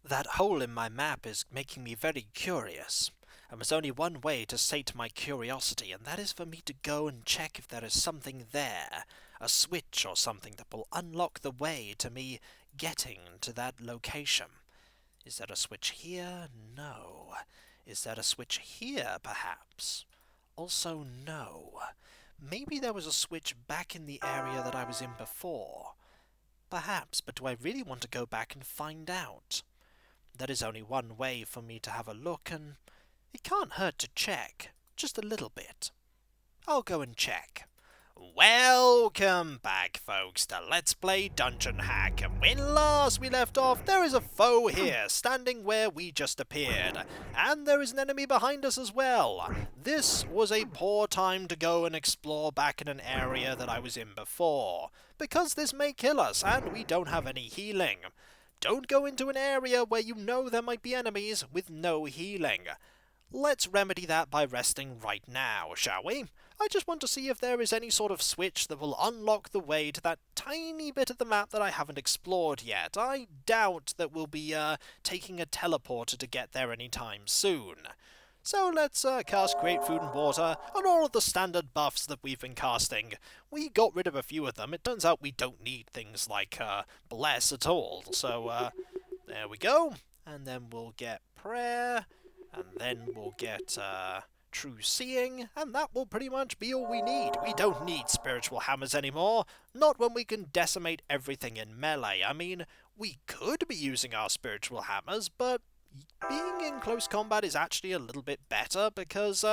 That hole in my map is making me very curious. And there's only one way to sate my curiosity, and that is for me to go and check if there is something there, a switch or something that will unlock the way to me getting to that location. Is there a switch here? No. Is there a switch here, perhaps? Also, no. Maybe there was a switch back in the area that I was in before. Perhaps, but do I really want to go back and find out? There is only one way for me to have a look, and it can't hurt to check, just a little bit. I'll go and check. Welcome back, folks, to Let's Play Dungeon Hack. And when last we left off, there is a foe here, standing where we just appeared. And there is an enemy behind us as well. This was a poor time to go and explore back in an area that I was in before, because this may kill us, and we don't have any healing. Don't go into an area where you know there might be enemies with no healing. Let's remedy that by resting right now, shall we? I just want to see if there is any sort of switch that will unlock the way to that tiny bit of the map that I haven't explored yet. I doubt that we'll be taking a teleporter to get there anytime soon. So let's cast Create Food and Water on all of the standard buffs that we've been casting. We got rid of a few of them. It turns out we don't need things like Bless at all. So there we go. And then we'll get Prayer. And then we'll get True Seeing, and that will pretty much be all we need. We don't need Spiritual Hammers anymore, not when we can decimate everything in melee. I mean, we could be using our Spiritual Hammers, but being in close combat is actually a little bit better, because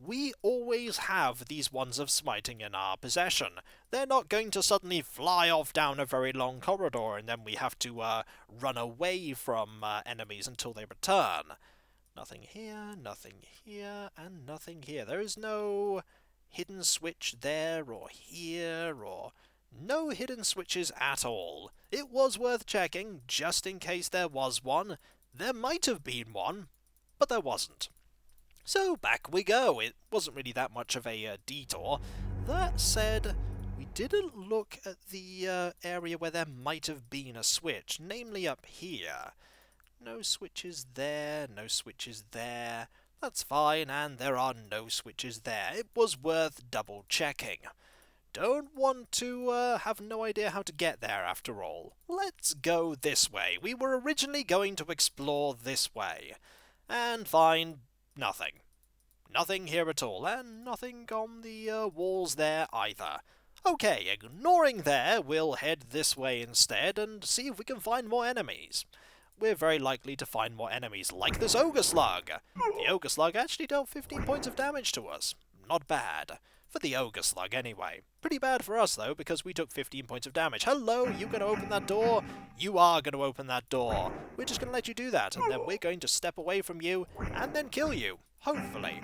we always have these ones of smiting in our possession. They're not going to suddenly fly off down a very long corridor, and then we have to run away from enemies until they return. Nothing here, and nothing here. There is no hidden switch there or here, or no hidden switches at all. It was worth checking, just in case there was one. There might have been one, but there wasn't. So back we go. It wasn't really that much of a detour. That said, we didn't look at the area where there might have been a switch, namely up here. No switches there, no switches there. That's fine, and there are no switches there. It was worth double checking. Don't want to have no idea how to get there after all. Let's go this way. We were originally going to explore this way. And find nothing. Nothing here at all, and nothing on the walls there either. Okay, ignoring there, we'll head this way instead and see if we can find more enemies. We're very likely to find more enemies, like this Ogre Slug. The Ogre Slug actually dealt 15 points of damage to us. Not bad. For the Ogre Slug, anyway. Pretty bad for us, though, because we took 15 points of damage. Hello, you gonna open that door? You are gonna open that door. We're just gonna let you do that, and then we're going to step away from you, and then kill you. Hopefully.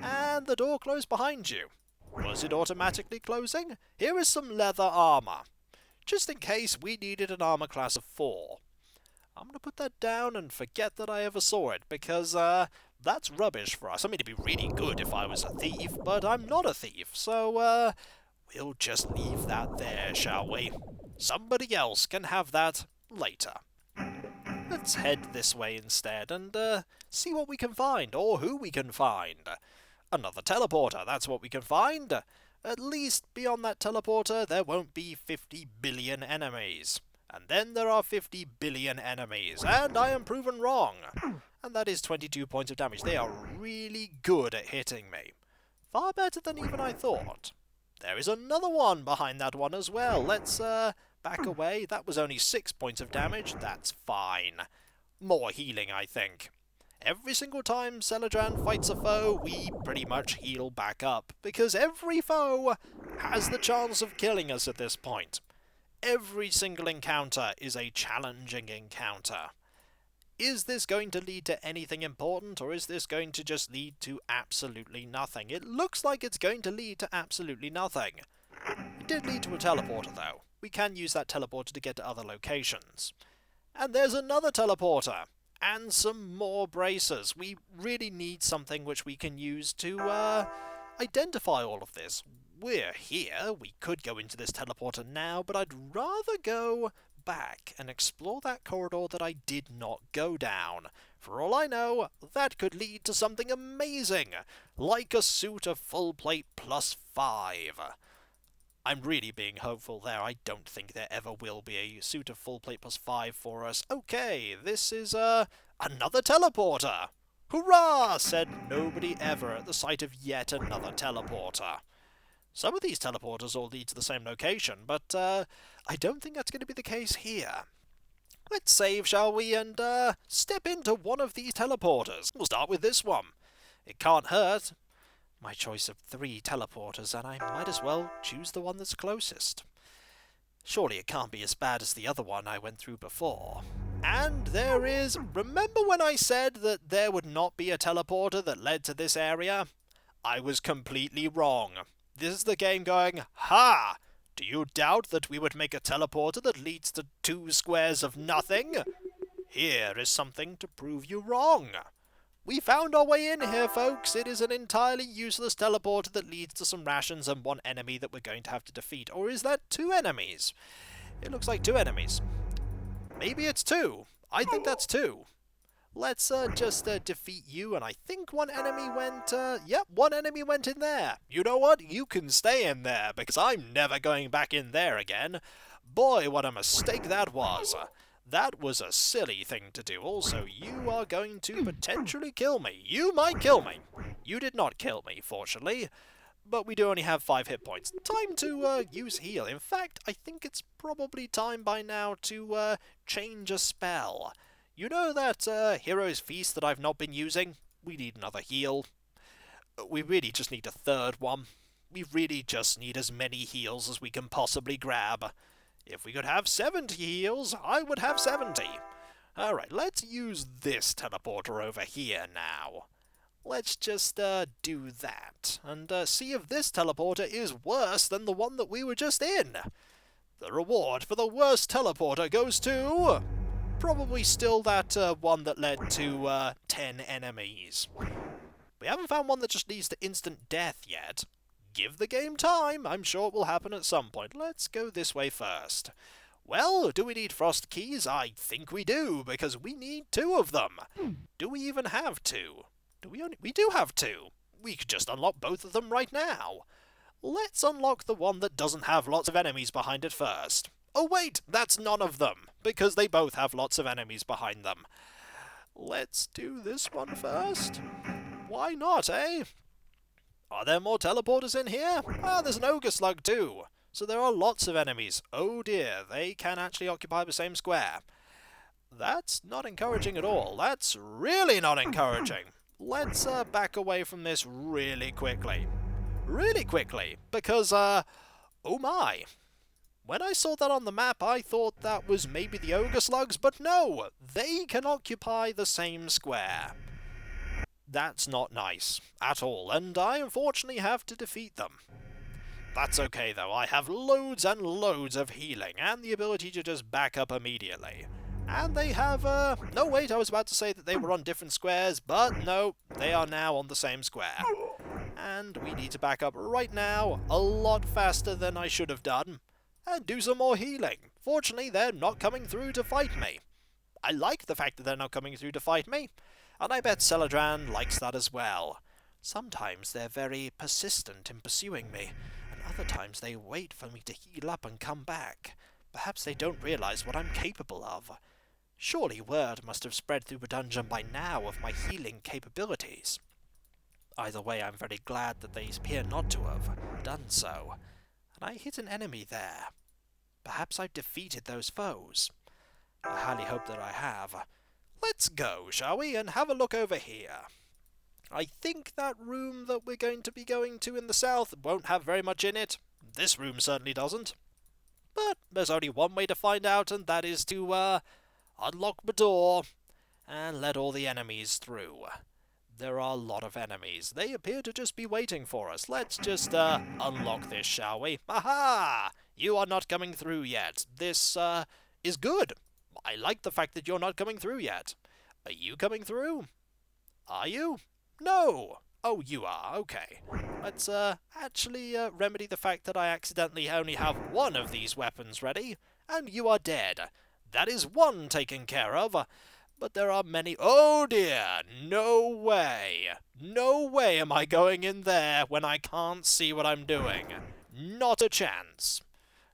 And the door closed behind you. Was it automatically closing? Here is some leather armor. Just in case we needed an armor class of 4. I'm going to put that down and forget that I ever saw it, because that's rubbish for us. I mean, it'd be really good if I was a thief, but I'm not a thief, so we'll just leave that there, shall we? Somebody else can have that later. Let's head this way instead and see what we can find, or who we can find. Another teleporter, that's what we can find. At least beyond that teleporter, there won't be 50 billion enemies. And then there are 50 billion enemies, and I am proven wrong. And that is 22 points of damage. They are really good at hitting me. Far better than even I thought. There is another one behind that one as well. Let's back away. That was only 6 points of damage. That's fine. More healing, I think. Every single time Celadran fights a foe, we pretty much heal back up, because every foe has the chance of killing us at this point. Every single encounter is a challenging encounter. Is this going to lead to anything important, or is this going to just lead to absolutely nothing? It looks like it's going to lead to absolutely nothing. It did lead to a teleporter, though. We can use that teleporter to get to other locations. And there's another teleporter! And some more bracers. We really need something which we can use to identify all of this. We're here. We could go into this teleporter now, but I'd rather go back and explore that corridor that I did not go down. For all I know, that could lead to something amazing, like a suit of full plate +5. I'm really being hopeful there. I don't think there ever will be a suit of full plate +5 for us. Okay, this is, another teleporter! Hurrah! Said nobody ever at the sight of yet another teleporter. Some of these teleporters all lead to the same location, but, I don't think that's going to be the case here. Let's save, shall we, and, step into one of these teleporters. We'll start with this one. It can't hurt. My choice of 3 teleporters, and I might as well choose the one that's closest. Surely it can't be as bad as the other one I went through before. And there is... Remember when I said that there would not be a teleporter that led to this area? I was completely wrong. This is the game going, ha! Do you doubt that we would make a teleporter that leads to 2 squares of nothing? Here is something to prove you wrong. We found our way in here, folks. It is an entirely useless teleporter that leads to some rations and 1 enemy that we're going to have to defeat. Or is that 2 enemies? It looks like 2 enemies. Maybe it's 2. I think that's 2. Let's just defeat you, and I think 1 enemy went, yep, 1 enemy went in there. You know what? You can stay in there, because I'm never going back in there again. Boy, what a mistake that was. That was a silly thing to do. Also, you are going to potentially kill me. You might kill me. You did not kill me, fortunately. But we do only have 5 hit points. Time to use heal. In fact, I think it's probably time by now to change a spell. You know that Hero's Feast that I've not been using? We need another heal. We really just need a 3rd one. We really just need as many heals as we can possibly grab. If we could have 70 heals, I would have 70. Alright, let's use this teleporter over here now. Let's just do that, and see if this teleporter is worse than the one that we were just in. The reward for the worst teleporter goes to... probably still that one that led to 10 enemies. We haven't found one that just leads to instant death yet. Give the game time. I'm sure it will happen at some point. Let's go this way first. Well, do we need frost keys? I think we do, because we need 2 of them. Do we even have 2? We do have 2. We could just unlock both of them right now. Let's unlock the one that doesn't have lots of enemies behind it first. Oh wait, that's none of them, because they both have lots of enemies behind them. Let's do this one first. Why not, eh? Are there more teleporters in here? Ah, there's an ogre slug too. So there are lots of enemies. Oh dear, they can actually occupy the same square. That's not encouraging at all. That's really not encouraging. Let's back away from this really quickly. Really quickly, because, oh my. When I saw that on the map, I thought that was maybe the ogre slugs, but no! They can occupy the same square. That's not nice at all, and I unfortunately have to defeat them. That's okay though, I have loads and loads of healing, and the ability to just back up immediately. And they have, no wait, I was about to say that they were on different squares, but no, they are now on the same square. And we need to back up right now, a lot faster than I should have done, and do some more healing. Fortunately, they're not coming through to fight me. I like the fact that they're not coming through to fight me. And I bet Celadran likes that as well. Sometimes they're very persistent in pursuing me, and other times they wait for me to heal up and come back. Perhaps they don't realize what I'm capable of. Surely word must have spread through the dungeon by now of my healing capabilities. Either way, I'm very glad that they appear not to have done so. And I hit an enemy there. Perhaps I've defeated those foes. I highly hope that I have. Let's go, shall we, and have a look over here. I think that room that we're going to be going to in the south won't have very much in it. This room certainly doesn't. But there's only one way to find out, and that is to, unlock the door and let all the enemies through. There are a lot of enemies. They appear to just be waiting for us. Let's just, unlock this, shall we? Aha! You are not coming through yet. This, is good. I like the fact that you're not coming through yet. Are you coming through? Are you? No! Oh, you are. Okay. Let's, actually, remedy the fact that I accidentally only have one of these weapons ready, and you are dead. That is one taken care of. But there are many. Oh dear, no way. No way am I going in there when I can't see what I'm doing. Not a chance.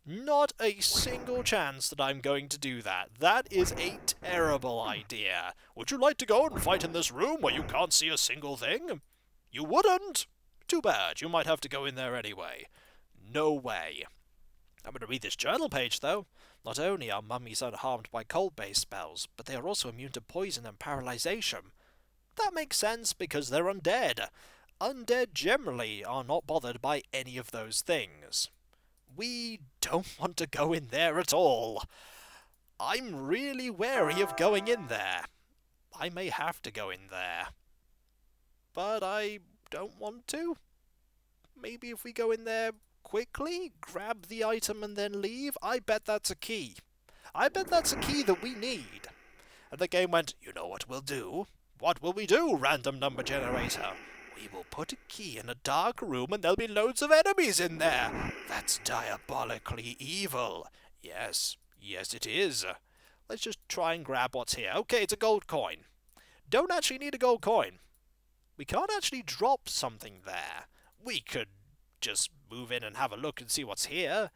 Not a single chance that I'm going to do that. That is a terrible idea. Would you like to go and fight in this room where you can't see a single thing? You wouldn't? Too bad. You might have to go in there anyway. No way. I'm going to read this journal page, though. Not only are mummies unharmed by cold-based spells, but they are also immune to poison and paralyzation. That makes sense because they're undead. Undead generally are not bothered by any of those things. We don't want to go in there at all. I'm really wary of going in there. I may have to go in there. But I don't want to. Maybe if we go in there quickly, grab the item and then leave, I bet that's a key. I bet that's a key that we need. And the game went, you know what we'll do? What will we do, random number generator? We will put a key in a dark room and there'll be loads of enemies in there. That's diabolically evil. Yes, yes it is. Let's just try and grab what's here. Okay, it's a gold coin. Don't actually need a gold coin. We can't actually drop something there. We could just move in and have a look and see what's here.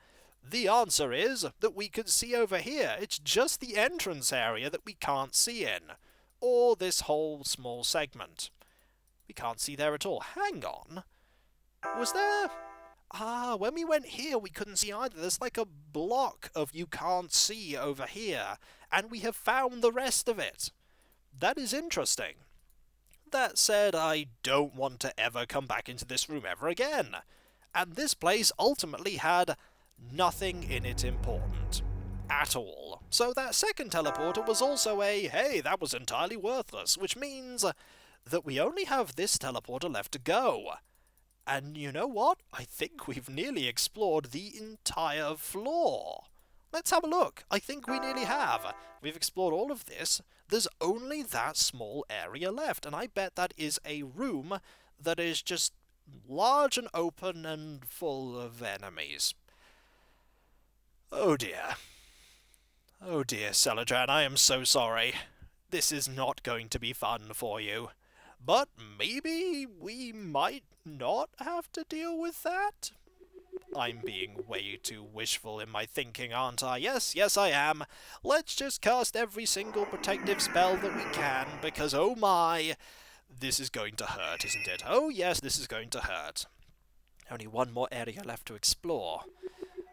The answer is that we can see over here. It's just the entrance area that we can't see in. Or this whole small segment. We can't see there at all. Hang on. Was there... when we went here we couldn't see either. There's like a block of you can't see over here. And we have found the rest of it. That is interesting. That said, I don't want to ever come back into this room ever again. And this place ultimately had nothing in it important. At all. So that second teleporter was also a, hey, that was entirely worthless, which means that we only have this teleporter left to go. And you know what? I think we've nearly explored the entire floor. Let's have a look. I think we nearly have. We've explored all of this. There's only that small area left, and I bet that is a room that is just large and open and full of enemies. Oh dear. Oh dear, Celadran, I am so sorry. This is not going to be fun for you. But maybe we might not have to deal with that? I'm being way too wishful in my thinking, aren't I? Yes, I am. Let's just cast every single protective spell that we can, because oh my, this is going to hurt, isn't it? Oh yes, this is going to hurt. Only one more area left to explore.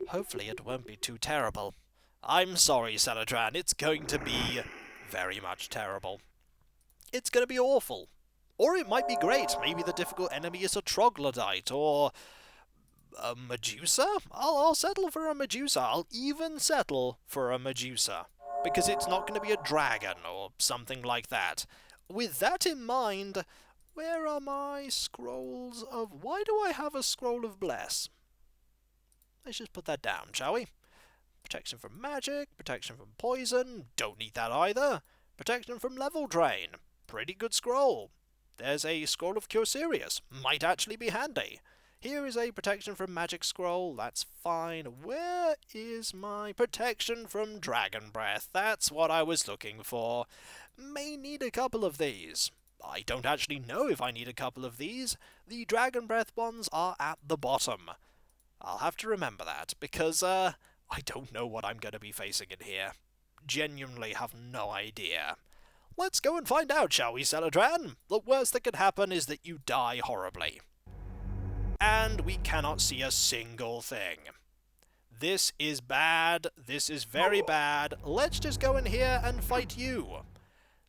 Hopefully it won't be too terrible. I'm sorry, Celadran, it's going to be very much terrible. It's going to be awful. Or it might be great. Maybe the difficult enemy is a troglodyte, or a Medusa? I'll settle for a Medusa. I'll even settle for a Medusa. Because it's not going to be a dragon, or something like that. With that in mind, where are my scrolls of... Why do I have a scroll of bless? Let's just put that down, shall we? Protection from magic, protection from poison, don't need that either. Protection from level drain, pretty good scroll. There's a scroll of Cure Serious, might actually be handy. Here is a protection from magic scroll, that's fine. Where is my protection from dragon breath? That's what I was looking for. May need a couple of these. I don't actually know if I need a couple of these. The dragon breath ones are at the bottom. I'll have to remember that, because, I don't know what I'm going to be facing in here. Genuinely have no idea. Let's go and find out, shall we, Celadran? The worst that could happen is that you die horribly. And we cannot see a single thing. This is bad. This is very bad. Let's just go in here and fight you.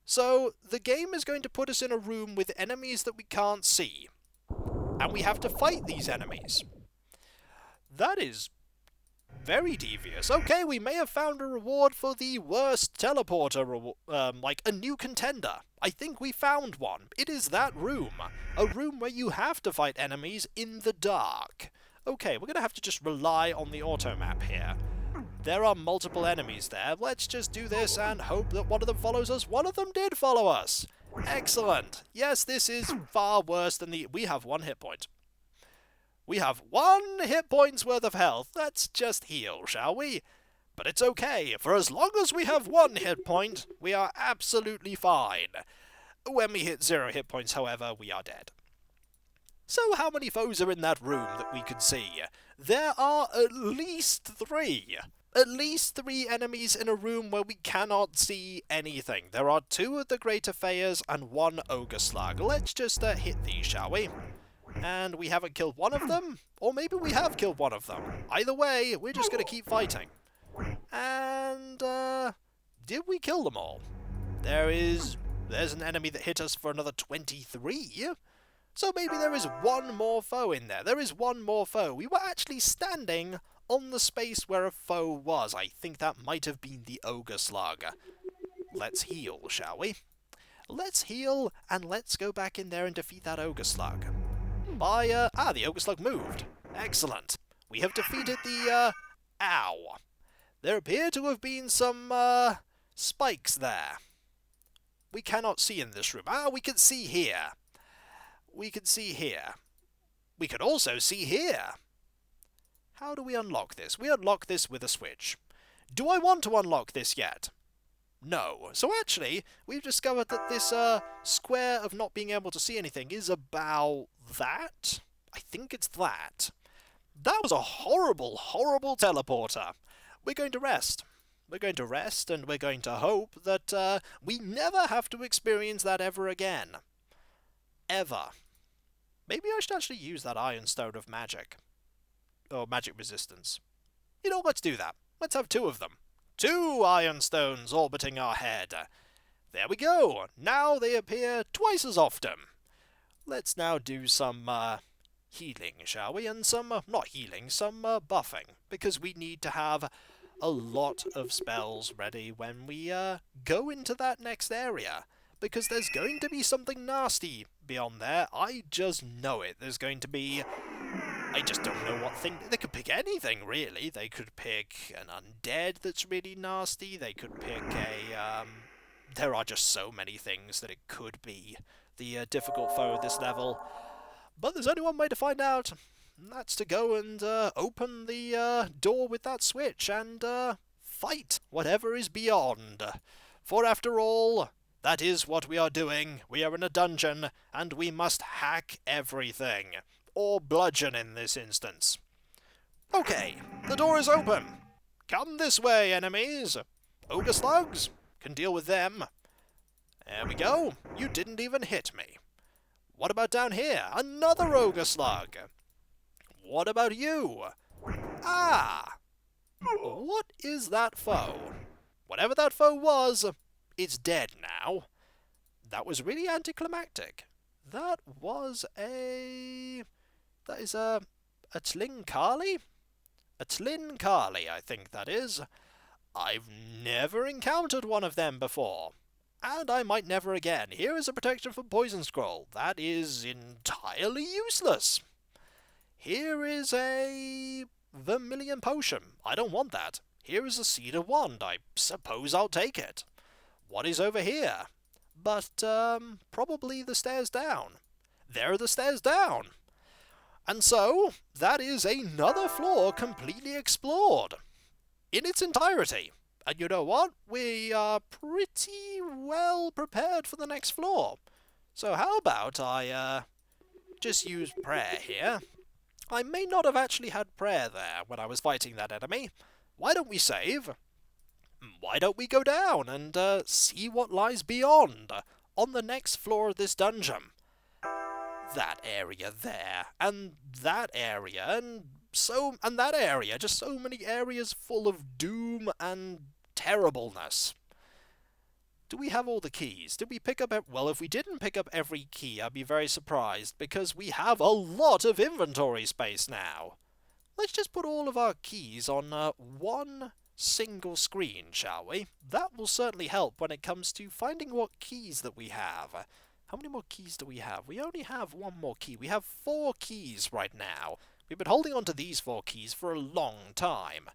So, the game is going to put us in a room with enemies that we can't see. And we have to fight these enemies. That is very devious. Okay, we may have found a reward for the worst teleporter, like a new contender. I think we found one. It is that room. A room where you have to fight enemies in the dark. Okay, we're going to have to just rely on the auto map here. There are multiple enemies there. Let's just do this and hope that one of them follows us. One of them did follow us. Excellent. Yes, this is far worse than the... We have 1 hit point. We have 1 hit point's worth of health. Let's just heal, shall we? But it's okay, for as long as we have 1 hit point, we are absolutely fine. When we hit 0 hit points, however, we are dead. So how many foes are in that room that we can see? There are at least 3. At least 3 enemies in a room where we cannot see anything. There are 2 of the Greater Feyers and 1 Ogre Slug. Let's just hit these, shall we? And we haven't killed one of them? Or maybe we have killed one of them. Either way, we're just going to keep fighting. And, did we kill them all? There's an enemy that hit us for another 23. So maybe there is 1 more foe in there. There is 1 more foe. We were actually standing on the space where a foe was. I think that might have been the Ogre Slug. Let's heal, shall we? Let's heal, and let's go back in there and defeat that Ogre Slug. The Ogre Slug moved. Excellent. We have defeated the, ow. There appear to have been some, spikes there. We cannot see in this room. We can see here. We can see here. We can also see here. How do we unlock this? We unlock this with a switch. Do I want to unlock this yet? No. So actually, we've discovered that this square of not being able to see anything is about that. I think it's that. That was a horrible, horrible teleporter. We're going to rest. We're going to rest, and we're going to hope that we never have to experience that ever again. Ever. Maybe I should actually use that Iron Stone of Magic. Or Magic Resistance. You know, let's do that. Let's have 2 of them. 2 Iron Stones orbiting our head. There we go. Now they appear twice as often. Let's now do some healing, shall we? And some, not healing, some buffing. Because we need to have a lot of spells ready when we go into that next area. Because there's going to be something nasty beyond there. I just know it. There's going to be... I just don't know what thing... They could pick anything, really. They could pick an undead that's really nasty. They could pick a... There are just so many things that it could be. The difficult foe of this level. But there's only one way to find out. And that's to go and open the door with that switch and fight whatever is beyond. For after all... That is what we are doing. We are in a dungeon, and we must hack everything. Or bludgeon in this instance. Okay, the door is open. Come this way, enemies. Ogre slugs? Can deal with them. There we go. You didn't even hit me. What about down here? Another ogre slug. What about you? What is that foe? Whatever that foe was... It's dead now. That was really anticlimactic. That is a Tlinkali? A Tlinkali, I think that is. I've never encountered one of them before. And I might never again. Here is a protection from poison scroll. That is entirely useless. Here is a vermilion potion. I don't want that. Here is a cedar wand. I suppose I'll take it. What is over here? But, probably the stairs down. There are the stairs down. And so, that is another floor completely explored. In its entirety. And you know what? We are pretty well prepared for the next floor. So how about I, just use prayer here? I may not have actually had prayer there when I was fighting that enemy. Why don't we save? Why don't we go down and see what lies beyond, on the next floor of this dungeon? That area there, and that area, and that area, just so many areas full of doom and terribleness. Do we have all the keys? Did we pick up... Well, if we didn't pick up every key, I'd be very surprised, because we have a lot of inventory space now. Let's just put all of our keys on one single screen, shall we? That will certainly help when it comes to finding what keys that we have. How many more keys do we have? We only have 1 more key. We have 4 keys right now. We've been holding on to these 4 keys for a long time.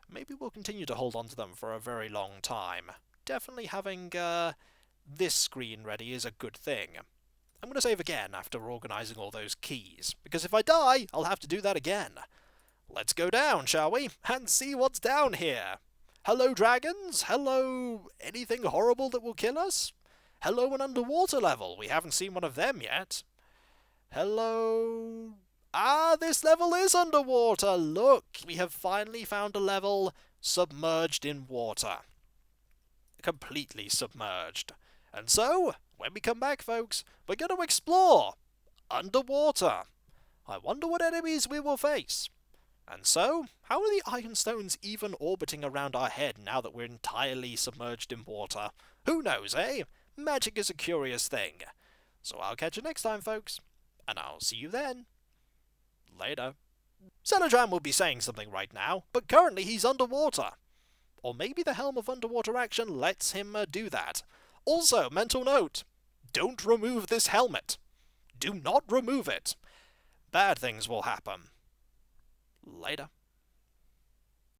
Maybe we'll continue to hold on to them for a very long time. Definitely having this screen ready is a good thing. I'm going to save again after organising all those keys, because if I die, I'll have to do that again. Let's go down, shall we? And see what's down here. Hello, dragons! Hello, anything horrible that will kill us? Hello, an underwater level. We haven't seen one of them yet. Hello... Ah, this level is underwater! Look, we have finally found a level submerged in water. Completely submerged. And so, when we come back, folks, we're going to explore underwater. I wonder what enemies we will face. And so, how are the ironstones even orbiting around our head now that we're entirely submerged in water? Who knows, eh? Magic is a curious thing. So I'll catch you next time, folks. And I'll see you then. Later. Celadram will be saying something right now, but currently he's underwater. Or maybe the Helm of Underwater Action lets him do that. Also, mental note, don't remove this helmet. Do not remove it. Bad things will happen. Later.